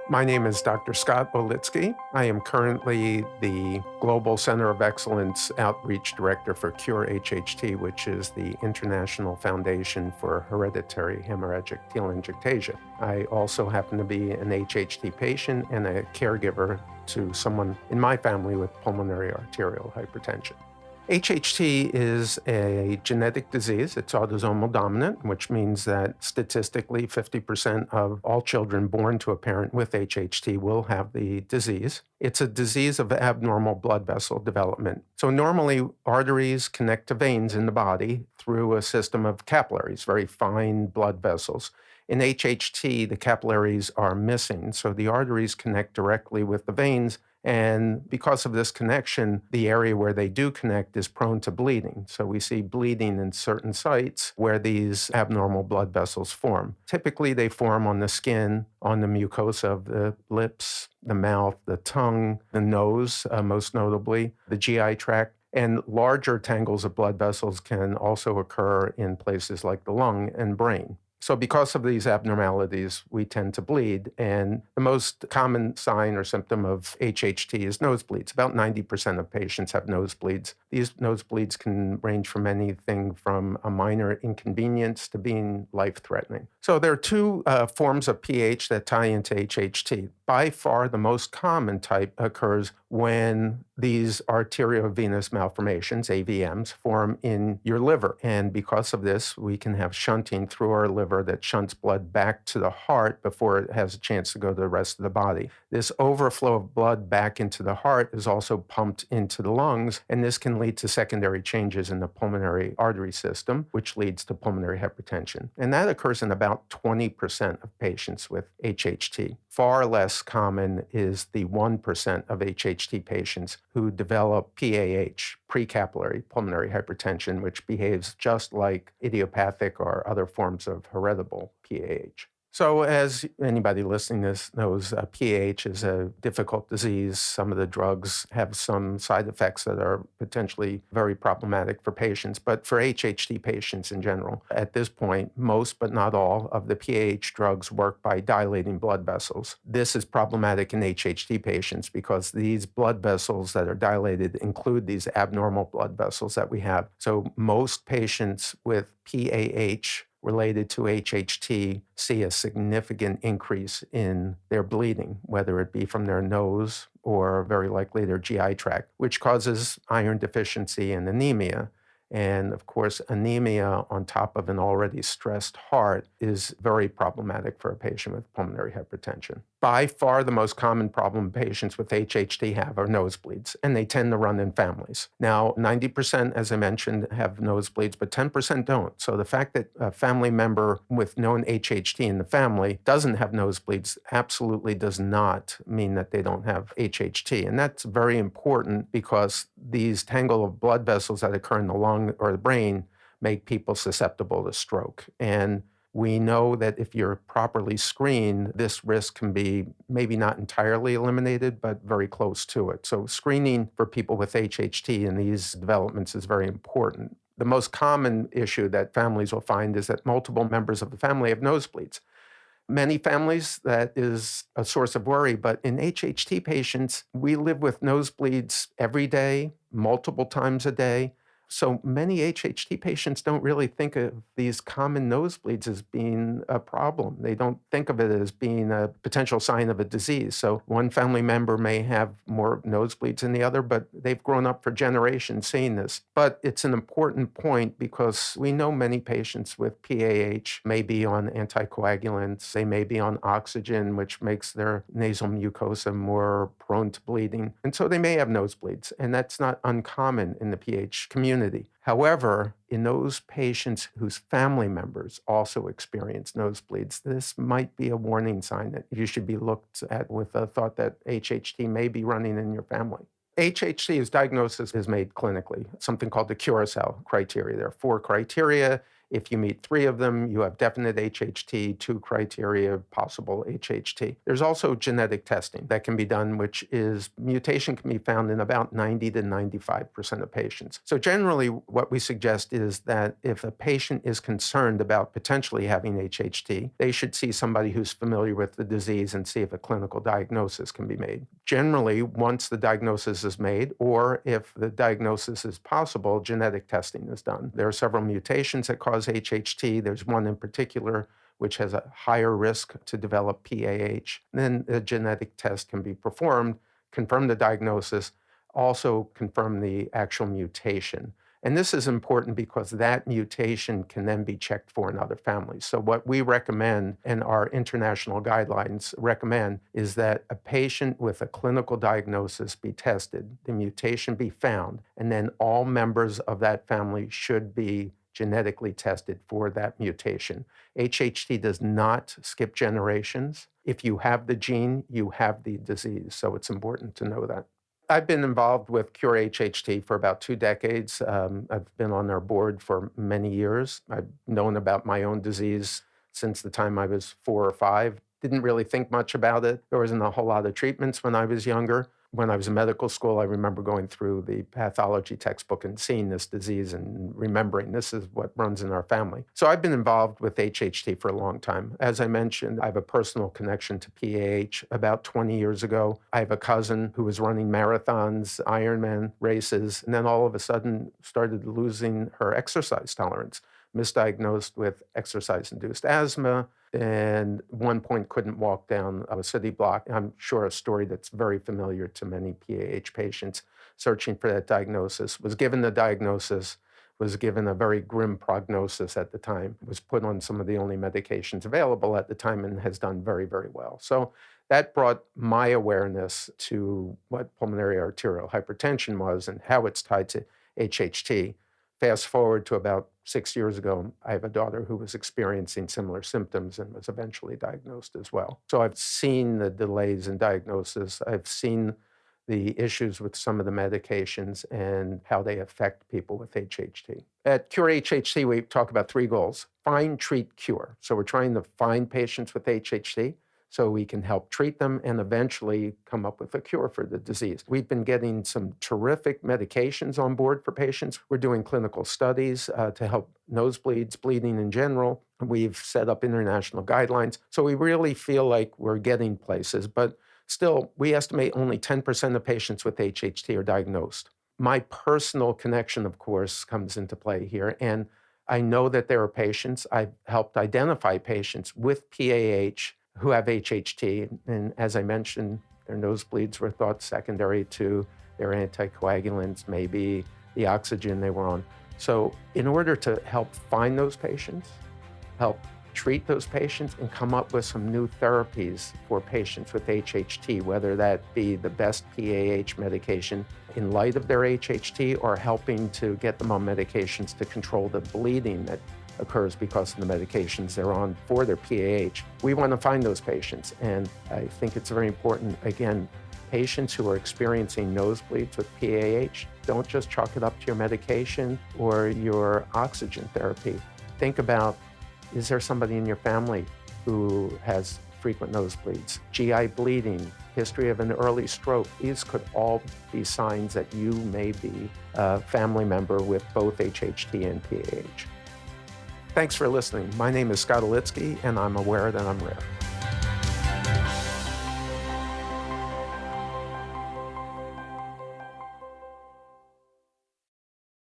My name is Dr. Scott Olitsky. I am currently the Global Center of Excellence Outreach Director for Cure HHT, which is the International Foundation for Hereditary Hemorrhagic Telangiectasia. I also happen to be an HHT patient and a caregiver to someone in my family with pulmonary arterial hypertension. HHT is a genetic disease. It's autosomal dominant, which means that statistically 50% of all children born to a parent with HHT will have the disease. It's a disease of abnormal blood vessel development. So normally arteries connect to veins in the body through a system of capillaries, very fine blood vessels. In HHT, the capillaries are missing, so the arteries connect directly with the veins. And because of this connection, the area where they do connect is prone to bleeding. So we see bleeding in certain sites where these abnormal blood vessels form. Typically, they form on the skin, on the mucosa of the lips, the mouth, the tongue, the nose, most notably, the GI tract. And larger tangles of blood vessels can also occur in places like the lung and brain. So because of these abnormalities, we tend to bleed. And the most common sign or symptom of HHT is nosebleeds. About 90% of patients have nosebleeds. These nosebleeds can range from anything from a minor inconvenience to being life-threatening. So there are two forms of PAH that tie into HHT. By far, the most common type occurs when these arteriovenous malformations, AVMs, form in your liver. And because of this, we can have shunting through our liver that shunts blood back to the heart before it has a chance to go to the rest of the body. This overflow of blood back into the heart is also pumped into the lungs, and this can lead to secondary changes in the pulmonary artery system, which leads to pulmonary hypertension. And that occurs in about 20% of patients with HHT. Far less common is the 1% of HHT patients who develop PAH, precapillary pulmonary hypertension, which behaves just like idiopathic or other forms of heritable PAH. So as anybody listening to this knows, PAH is a difficult disease. Some of the drugs have some side effects that are potentially very problematic for patients. But for HHT patients in general, at this point, most but not all of the PAH drugs work by dilating blood vessels. This is problematic in HHT patients because these blood vessels that are dilated include these abnormal blood vessels that we have. So most patients with PAH related to HHT see a significant increase in their bleeding, whether it be from their nose or very likely their GI tract, which causes iron deficiency and anemia. And of course, anemia on top of an already stressed heart is very problematic for a patient with pulmonary hypertension. By far, the most common problem patients with HHT have are nosebleeds, and they tend to run in families. Now, 90%, as I mentioned, have nosebleeds, but 10% don't. So the fact that a family member with known HHT in the family doesn't have nosebleeds absolutely does not mean that they don't have HHT. And that's very important because these tangle of blood vessels that occur in the lung or the brain make people susceptible to stroke. And we know that if you're properly screened, this risk can be maybe not entirely eliminated, but very close to it. So screening for people with HHT in these developments is very important. The most common issue that families will find is that multiple members of the family have nosebleeds. Many families, that is a source of worry, but in HHT patients, we live with nosebleeds every day, multiple times a day. So many HHT patients don't really think of these common nosebleeds as being a problem. They don't think of it as being a potential sign of a disease. So one family member may have more nosebleeds than the other, but they've grown up for generations seeing this. But it's an important point because we know many patients with PAH may be on anticoagulants, they may be on oxygen, which makes their nasal mucosa more prone to bleeding. And so they may have nosebleeds, and that's not uncommon in the PAH community. However, in those patients whose family members also experience nosebleeds, this might be a warning sign that you should be looked at with a thought that HHT may be running in your family. HHT's diagnosis is made clinically, something called the Cure criteria. There are 4 criteria. If you meet 3 of them, you have definite HHT, 2 criteria, possible HHT. There's also genetic testing that can be done, which is mutation can be found in about 90 to 95% of patients. So generally, what we suggest is that if a patient is concerned about potentially having HHT, they should see somebody who's familiar with the disease and see if a clinical diagnosis can be made. Generally, once the diagnosis is made, or if the diagnosis is possible, genetic testing is done. There are several mutations that cause HHT. There's one in particular which has a higher risk to develop PAH. Then a genetic test can be performed, confirm the diagnosis, also confirm the actual mutation. And this is important because that mutation can then be checked for in other families. So what we recommend and our international guidelines recommend is that a patient with a clinical diagnosis be tested, the mutation be found, and then all members of that family should be genetically tested for that mutation. HHT does not skip generations. If you have the gene, you have the disease. So it's important to know that. I've been involved with Cure HHT for about 2 decades. I've been on their board for many years. I've known about my own disease since the time I was 4 or 5. Didn't really think much about it. There wasn't a whole lot of treatments when I was younger. When I was in medical school, I remember going through the pathology textbook and seeing this disease and remembering this is what runs in our family. So I've been involved with HHT for a long time. As I mentioned, I have a personal connection to PAH. About 20 years ago, I have a cousin who was running marathons, Ironman races, and then all of a sudden started losing her exercise tolerance, misdiagnosed with exercise-induced asthma, and at one point couldn't walk down a city block. I'm sure a story that's very familiar to many PAH patients searching for that diagnosis. Was given the diagnosis, was given a very grim prognosis at the time, was put on some of the only medications available at the time and has done very, very well. So that brought my awareness to what pulmonary arterial hypertension was and how it's tied to HHT. Fast forward to about 6 years ago, I have a daughter who was experiencing similar symptoms and was eventually diagnosed as well. So I've seen the delays in diagnosis. I've seen the issues with some of the medications and how they affect people with HHT. At Cure HHT, we talk about 3 goals: find, treat, cure. So we're trying to find patients with HHT so we can help treat them and eventually come up with a cure for the disease. We've been getting some terrific medications on board for patients. We're doing clinical studies to help nosebleeds, bleeding in general. We've set up international guidelines. So we really feel like we're getting places, but still, we estimate only 10% of patients with HHT are diagnosed. My personal connection, of course, comes into play here, and I know that there are patients. I've helped identify patients with PAH who have HHT, and as I mentioned, their nosebleeds were thought secondary to their anticoagulants, maybe the oxygen they were on. So in order to help find those patients, help treat those patients, and come up with some new therapies for patients with HHT, whether that be the best PAH medication in light of their HHT or helping to get them on medications to control the bleeding that occurs because of the medications they're on for their PAH. We want to find those patients, and I think it's very important. Again, patients who are experiencing nosebleeds with PAH, don't just chalk it up to your medication or your oxygen therapy. Think about, is there somebody in your family who has frequent nosebleeds, GI bleeding, history of an early stroke? These could all be signs that you may be a family member with both HHT and PAH. Thanks for listening. My name is Scott Olitsky, and I'm aware that I'm rare.